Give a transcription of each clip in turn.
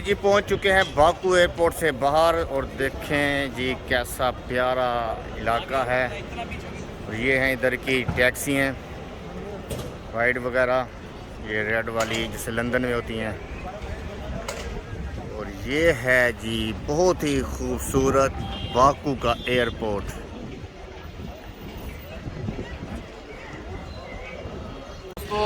जी पहुंच चुके हैं बाकू एयरपोर्ट से बाहर और देखें जी कैसा प्यारा इलाका है। और ये हैं इधर की टैक्सी हैं वाइट वगैरह, ये रेड वाली जैसे लंदन में होती हैं। और ये है जी बहुत ही खूबसूरत बाकू का एयरपोर्ट। तो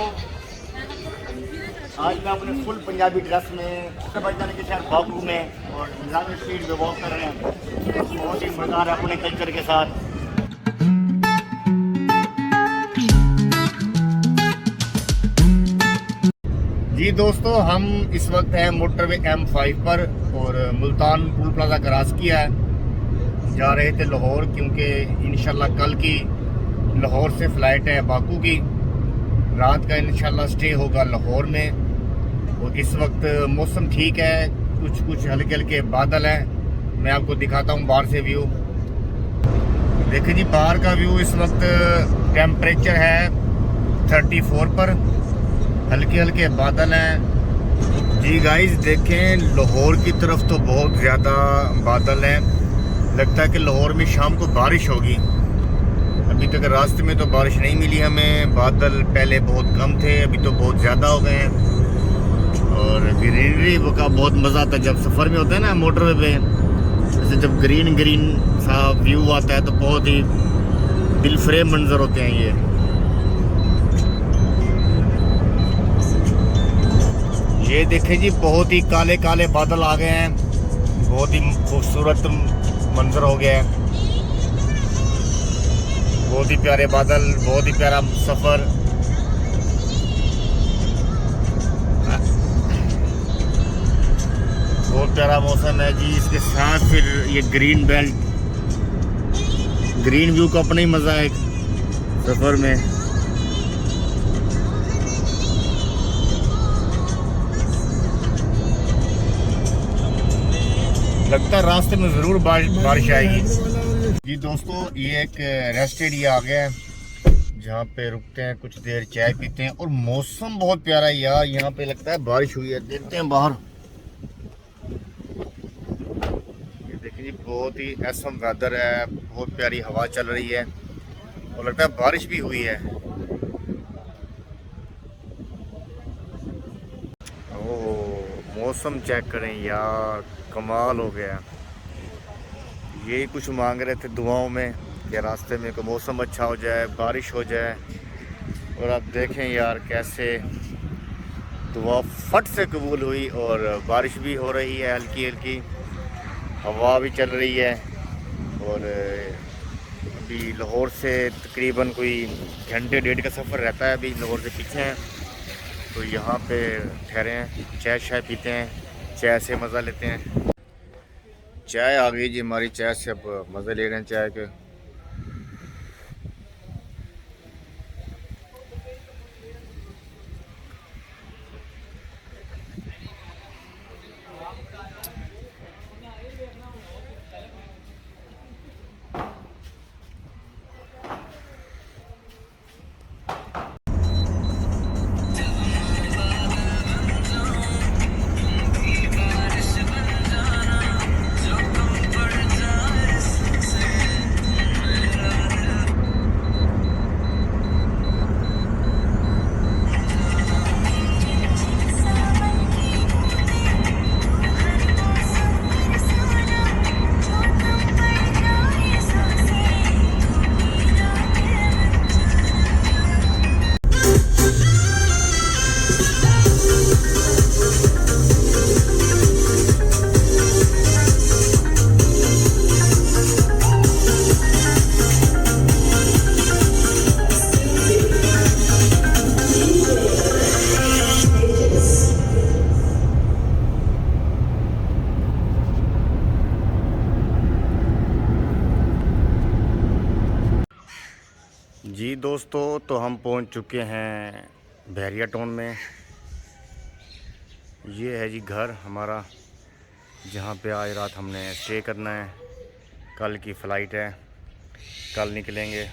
आज मैं अपने फुल पंजाबी ड्रेस में अजरबैजान के शहर बाकू में और निज़ामी स्ट्रीट पे वॉक कर रहे हैं। बहुत ही मज़ा आ रहा है अपने कल्चर के साथ। जी दोस्तों, हम इस वक्त हैं मोटरवे M5 पर और मुल्तान टोल प्लाजा क्रॉस किया है। जा रहे थे लाहौर, क्योंकि इंशाल्लाह कल की लाहौर से फ़्लाइट है बाकू की। रात का इंशाल्लाह स्टे होगा लाहौर में। और इस वक्त मौसम ठीक है, कुछ हल्के हल्के बादल हैं। मैं आपको दिखाता हूँ बाहर से व्यू। देखिए जी बाहर का व्यू। इस वक्त टेम्परेचर है 34 पर, हल्के हल्के बादल हैं। जी गाइस देखें, लाहौर की तरफ तो बहुत ज़्यादा बादल हैं। लगता है कि लाहौर में शाम को बारिश होगी। अभी तक रास्ते में तो बारिश नहीं मिली हमें। बादल पहले बहुत कम थे, अभी तो बहुत ज़्यादा हो गए हैं। और ग्रीनरी का बहुत मज़ा आता है जब सफ़र में होता है ना मोटरवे पे। जैसे जब ग्रीन ग्रीन सा व्यू आता है तो बहुत ही दिलफरेब मंजर होते हैं ये देखें जी, बहुत ही काले काले बादल आ गए हैं। बहुत ही खूबसूरत मंजर हो गया है। बहुत ही प्यारे बादल, बहुत ही प्यारा सफ़र। बहुत प्यारा मौसम है जी। इसके साथ फिर ये ग्रीन बेल्ट, ग्रीन व्यू का अपना ही मज़ा है सफ़र में। लगता है रास्ते में ज़रूर बारिश आएगी। जी दोस्तों, ये एक रेस्ट एरिया आ गया है जहाँ पे रुकते हैं, कुछ देर चाय पीते हैं। और मौसम बहुत प्यारा है यार, यहाँ पे लगता है बारिश हुई है। देखते हैं बाहर। ये देखिए जी, बहुत ही ऐसा वेदर है, बहुत प्यारी हवा चल रही है और लगता है बारिश भी हुई है। ओह, मौसम चेक करें यार, कमाल हो गया। यही कुछ मांग रहे थे दुआओं में कि रास्ते में को मौसम अच्छा हो जाए, बारिश हो जाए। और आप देखें यार कैसे दुआ फट से कबूल हुई और बारिश भी हो रही है, हल्की हल्की हवा भी चल रही है। और अभी लाहौर से तकरीबन कोई घंटे डेढ़ का सफ़र रहता है। अभी लाहौर से पीछे हैं तो यहाँ पे ठहरे हैं, चाय शाय पीते हैं, चाय से मज़ा लेते हैं। चाय आ गई जी हमारी, चाय से अब मज़े ले रहे हैं चाय के। जी दोस्तों, तो हम पहुंच चुके हैं बहरिया टाउन में। ये है जी घर हमारा, जहाँ पे आज रात हमने स्टे करना है। कल की फ़्लाइट है, कल निकलेंगे।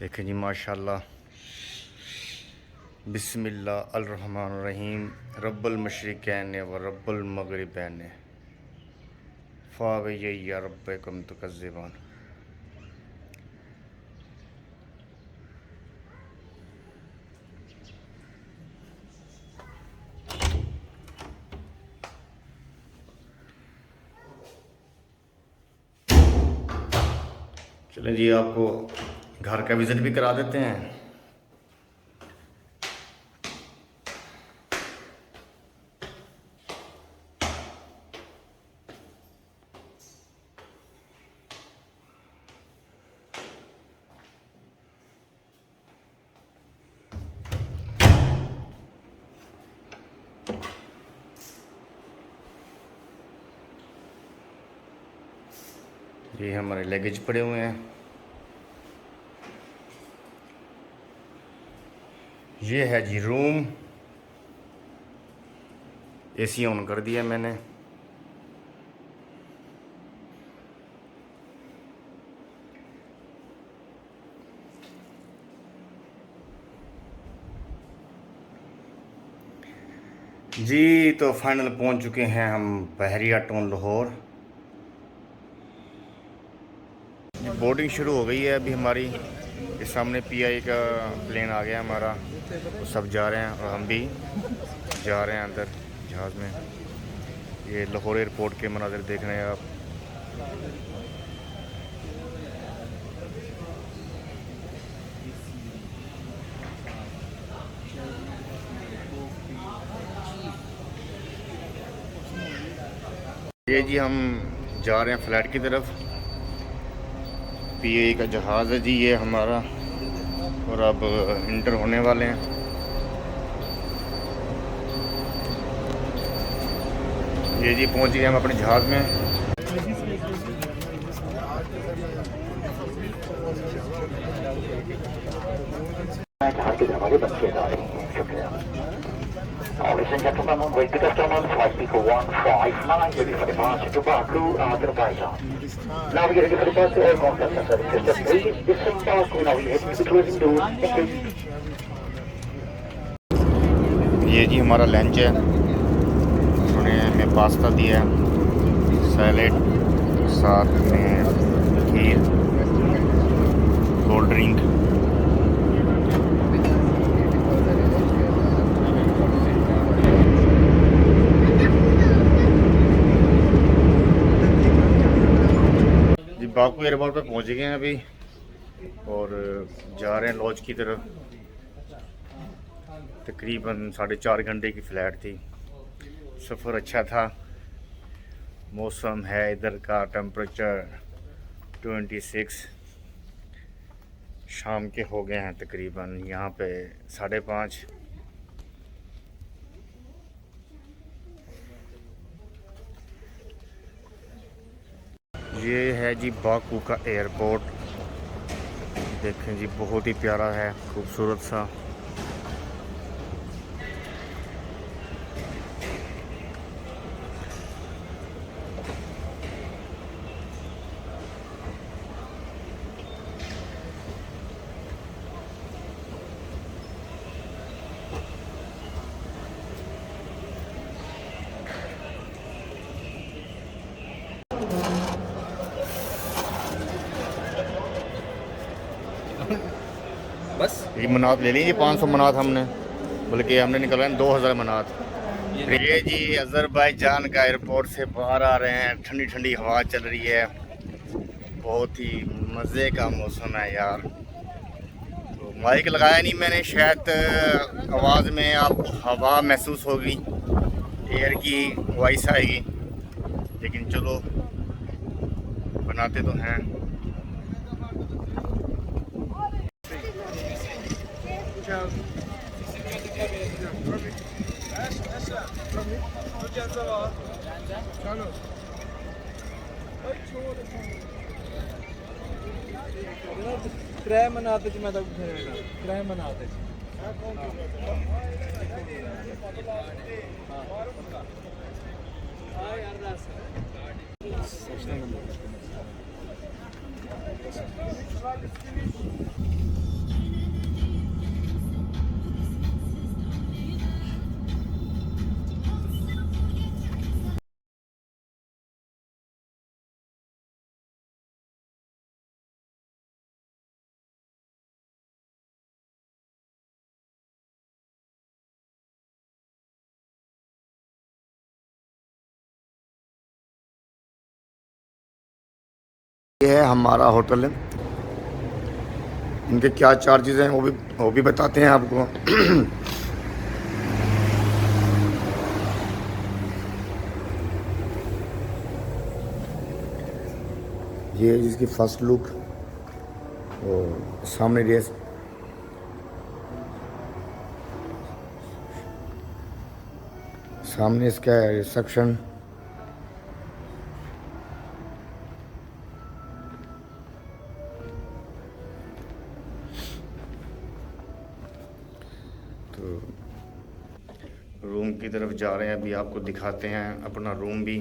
देखें जी माशाल्लाह बिस्मिल्लाह अर्रहमान रहीम रब्बुल मशरिकैन व रब्बुल मगरिबैन फ़ावय्या रब्बकुम तुकज़्ज़िबान। चलें जी, आपको घर का विज़िट भी करा देते हैं। ये हमारे लगेज पड़े हुए हैं। ये है जी रूम, एसी ऑन कर दिया मैंने। जी तो फाइनल पहुंच चुके हैं हम बहरिया टाउन लाहौर। बोर्डिंग शुरू हो गई है अभी हमारी। ये सामने पीआई का प्लेन आ गया हमारा, तो सब जा रहे हैं और हम भी जा रहे हैं अंदर जहाज़ में। ये लाहौर एयरपोर्ट के मनाज़िर देख रहे हैं आप। ये जी हम जा रहे हैं फ्लैट की तरफ। पीआई का जहाज़ है जी ये हमारा, और अब इंटर होने वाले हैं। ये जी पहुंच गए हम अपने जहाज़ में। हमारे बच्चे जा रहे हैं, शुक्रिया। Ladies and gentlemen, on way to Afternoon, flight Pico 159, ready for departure to Baku, Azerbaijan. Now we are ready for departure, all contact and services. Just please disembark, we now will head to the closing doors. Thank you. ये जी हमारा lunch है। उन्होंने हमें pasta दिया है, salad, साथ में खीर, cold drink. Baku airport पे पहुंच गए हैं अभी और जा रहे हैं लॉज की तरफ। तकरीबन 4.5 घंटे की फ़्लाइट थी। सफ़र अच्छा था। मौसम है इधर का टेम्परेचर 26। शाम के हो गए हैं तकरीबन यहाँ पे 5:30। ये है जी बाकू का एयरपोर्ट। देखें जी, बहुत ही प्यारा है, खूबसूरत सा। बस ये मनात ले लीजिए, 500 मनात हमने, बल्कि हमने निकलवाए 2000 मनात। ये जी अज़रबैजान का एयरपोर्ट से बाहर आ रहे हैं। ठंडी ठंडी हवा चल रही है, बहुत ही मज़े का मौसम है यार। तो माइक लगाया नहीं मैंने, शायद आवाज़ में आप हवा महसूस होगी, एयर की वॉइस आएगी, लेकिन चलो बनाते तो हैं। त्रै मनाते च मैं तो त्रै मनाते ये है हमारा होटल। इनके क्या चार्जेस हैं वो भी बताते हैं आपको। ये है जिसकी फर्स्ट लुक और सामने रेस सामने इसका रिसेप्शन। तो रूम की तरफ जा रहे हैं, अभी आपको दिखाते हैं अपना रूम भी।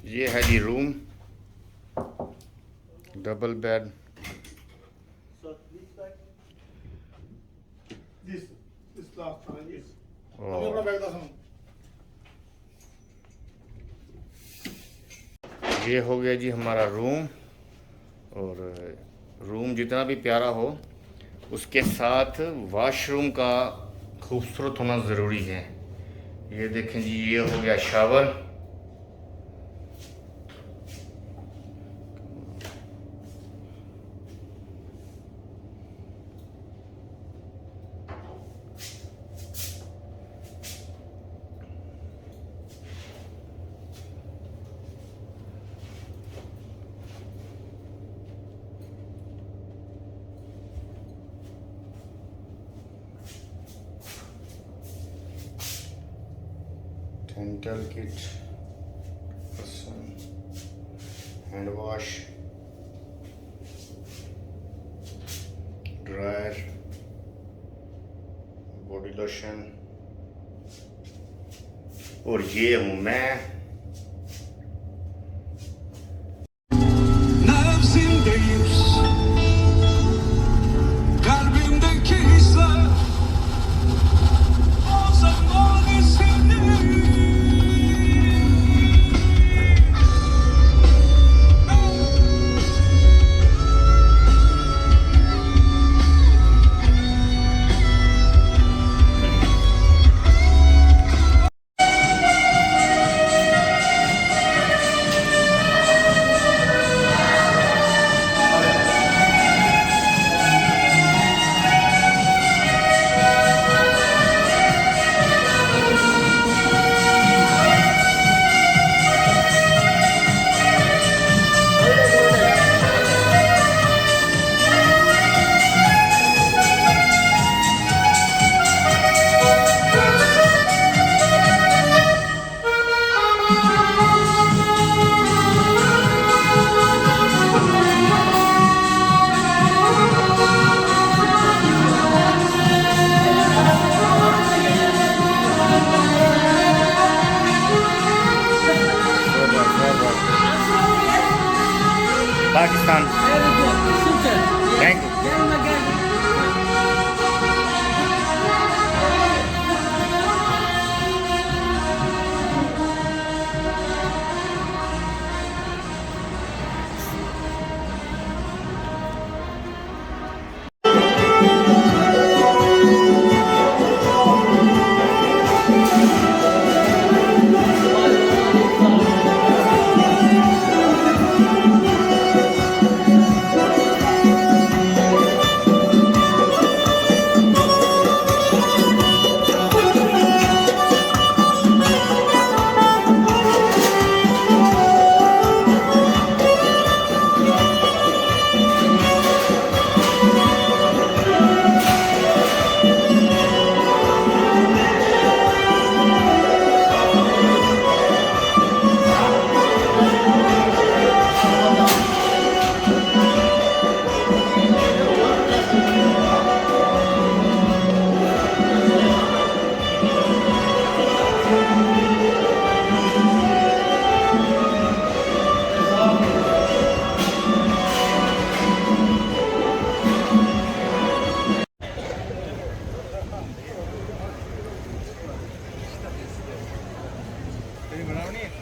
ये है जी रूम, डबल बेड। ये हो गया जी हमारा रूम। और रूम जितना भी प्यारा हो उसके साथ वॉशरूम का खूबसूरत होना ज़रूरी है। ये देखें जी, ये हो गया shower. Dental kit, hand wash, dryer, body lotion. और ये हूँ मैं। Nefsimdeyiz, kalbimdeki hisler o zaman senin.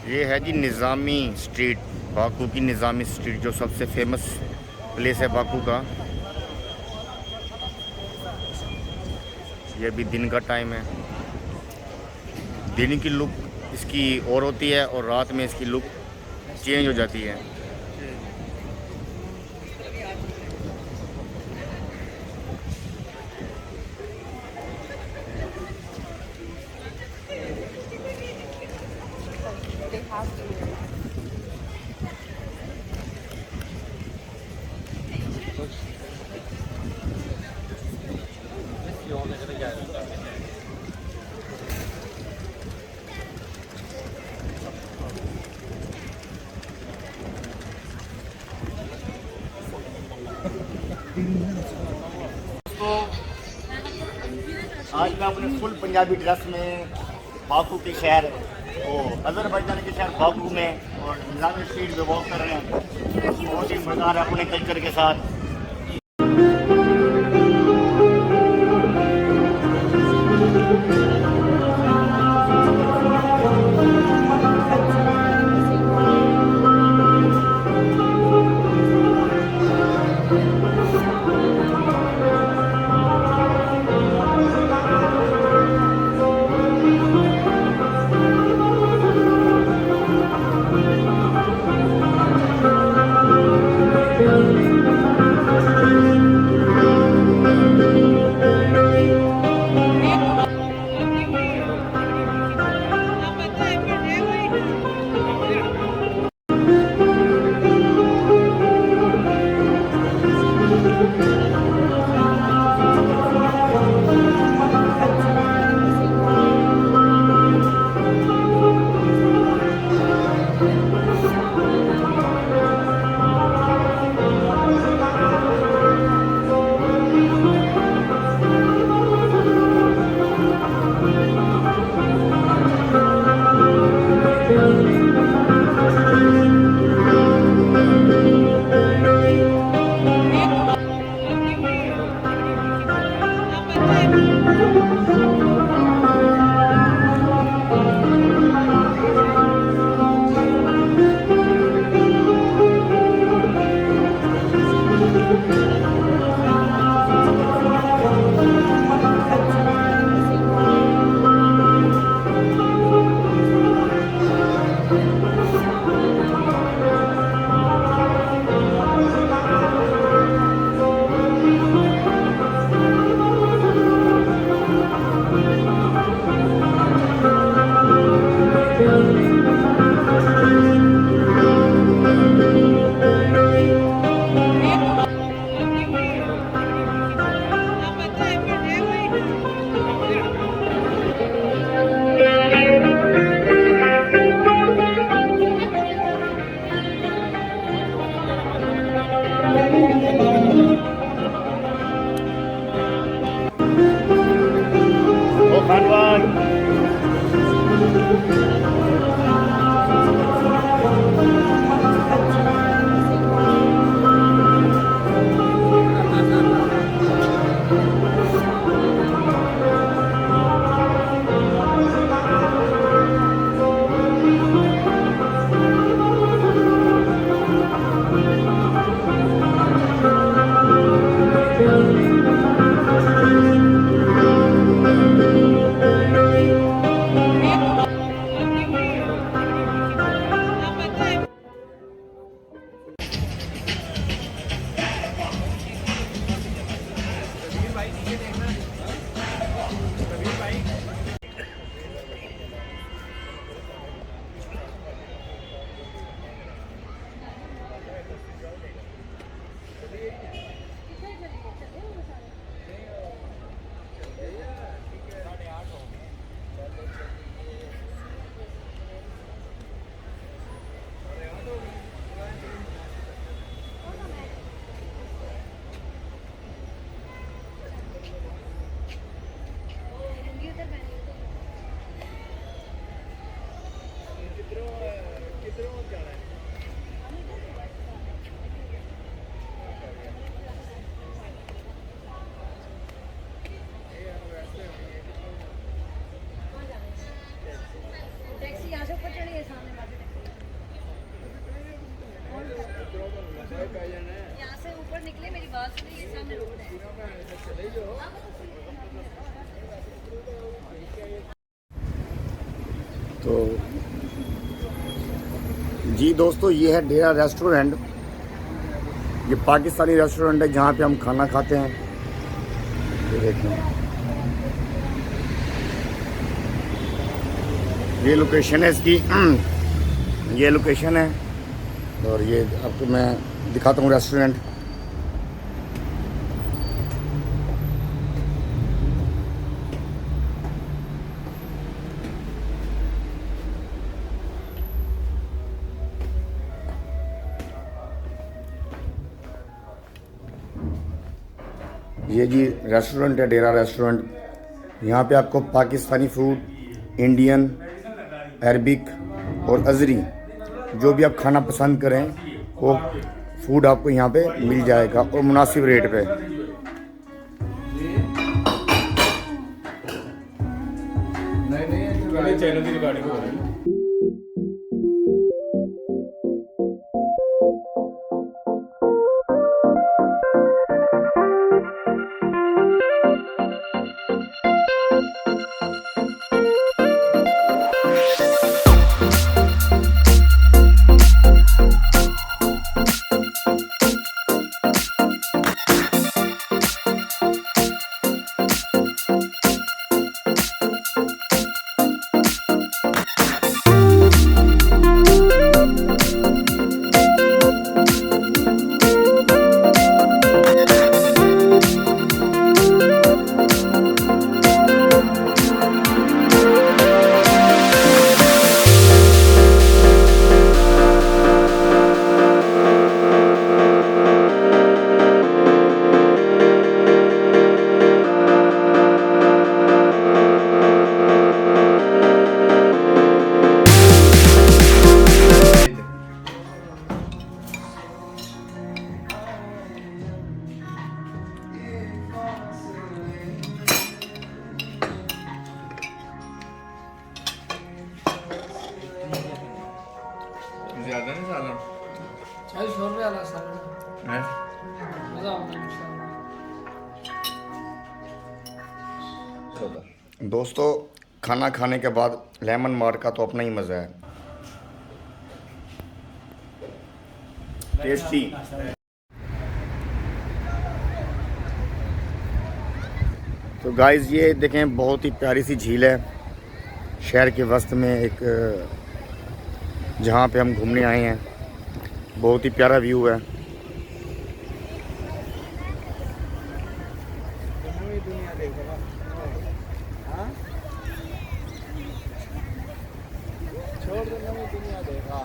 ये है जी निज़ामी स्ट्रीट, बाकू की निज़ामी स्ट्रीट जो सबसे फेमस प्लेस है बाकू का। ये अभी दिन का टाइम है। दिन की लुक इसकी और होती है और रात में इसकी लुक चेंज हो जाती है। आज मैं अपने फुल पंजाबी ड्रेस में बाकू के शहर अजरबैजान के शहर बाकू में और निज़ामी स्ट्रीट पे वॉक कर रहे हैं। बहुत ही मज़ेदार है अपने कल्चर के साथ। कंप्यूटर तो जी दोस्तों, ये है डेरा रेस्टोरेंट। ये पाकिस्तानी रेस्टोरेंट है जहाँ पे हम खाना खाते हैं। ये देखें, ये लोकेशन है इसकी। ये लोकेशन है और ये आपको मैं दिखाता हूँ रेस्टोरेंट। ये जी रेस्टोरेंट है, डेरा रेस्टोरेंट। यहाँ पे आपको पाकिस्तानी फूड, इंडियन, अरबिक और अज़री जो भी आप खाना पसंद करें वो फूड आपको यहाँ पे मिल जाएगा और मुनासिब रेट पे। चैनल की रिकॉर्डिंग हो रही है। ज्यादा नहीं सालन 40 रुपये वाला सालन है। मज़ा आता है इंशाल्लाह। दोस्तों, खाना खाने के बाद लेमन मार का तो अपना ही मज़ा है। टेस्टी। तो गाइस, ये देखें, बहुत ही प्यारी सी झील है शहर के वस्त में, एक जहाँ पे हम घूमने आए हैं। बहुत ही प्यारा व्यू है। दुनिया देखो। हाँ, छोड़ दो, नई दुनिया देखा।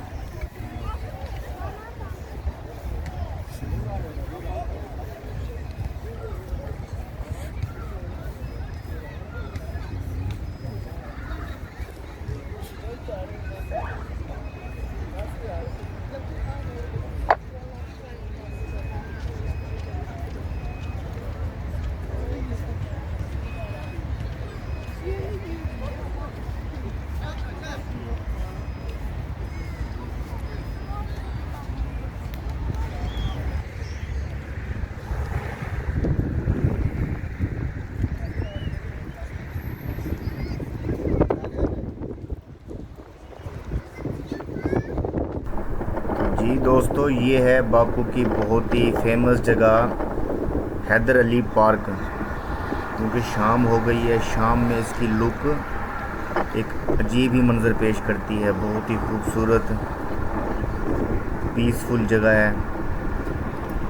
जी दोस्तों, ये है बाकू की बहुत ही फेमस जगह हैदर अली पार्क। क्योंकि शाम हो गई है, शाम में इसकी लुक एक अजीब ही मंजर पेश करती है। बहुत ही खूबसूरत पीसफुल जगह है।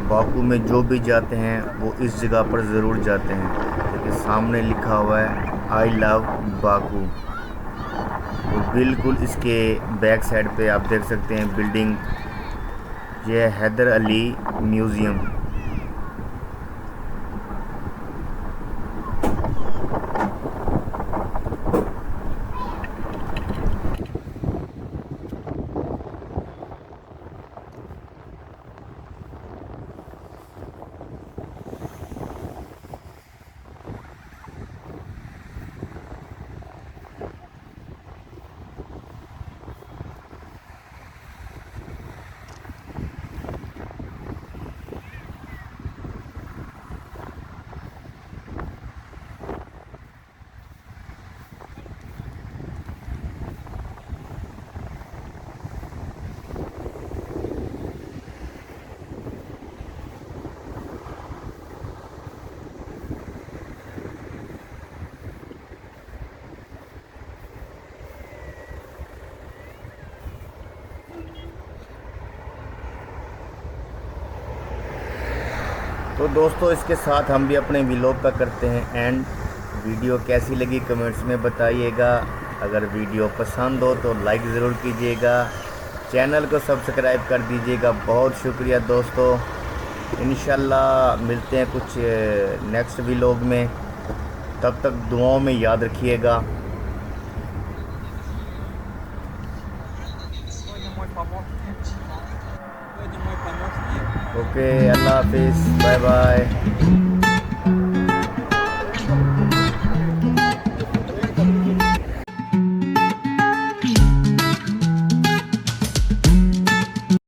बाकू में जो भी जाते हैं वो इस जगह पर ज़रूर जाते हैं। देखिए, सामने लिखा हुआ है आई लव बाकू। और बिल्कुल इसके बैक साइड पे आप देख सकते हैं बिल्डिंग, ये है हैदर अली म्यूज़ियम। तो दोस्तों इसके साथ हम भी अपने व्लॉग का करते हैं एंड। वीडियो कैसी लगी कमेंट्स में बताइएगा। अगर वीडियो पसंद हो तो लाइक ज़रूर कीजिएगा, चैनल को सब्सक्राइब कर दीजिएगा। बहुत शुक्रिया दोस्तों। इंशाल्लाह मिलते हैं कुछ नेक्स्ट व्लॉग में, तब तक दुआओं में याद रखिएगा। ओके, अल्लाह हाफिज़, बाय बाय।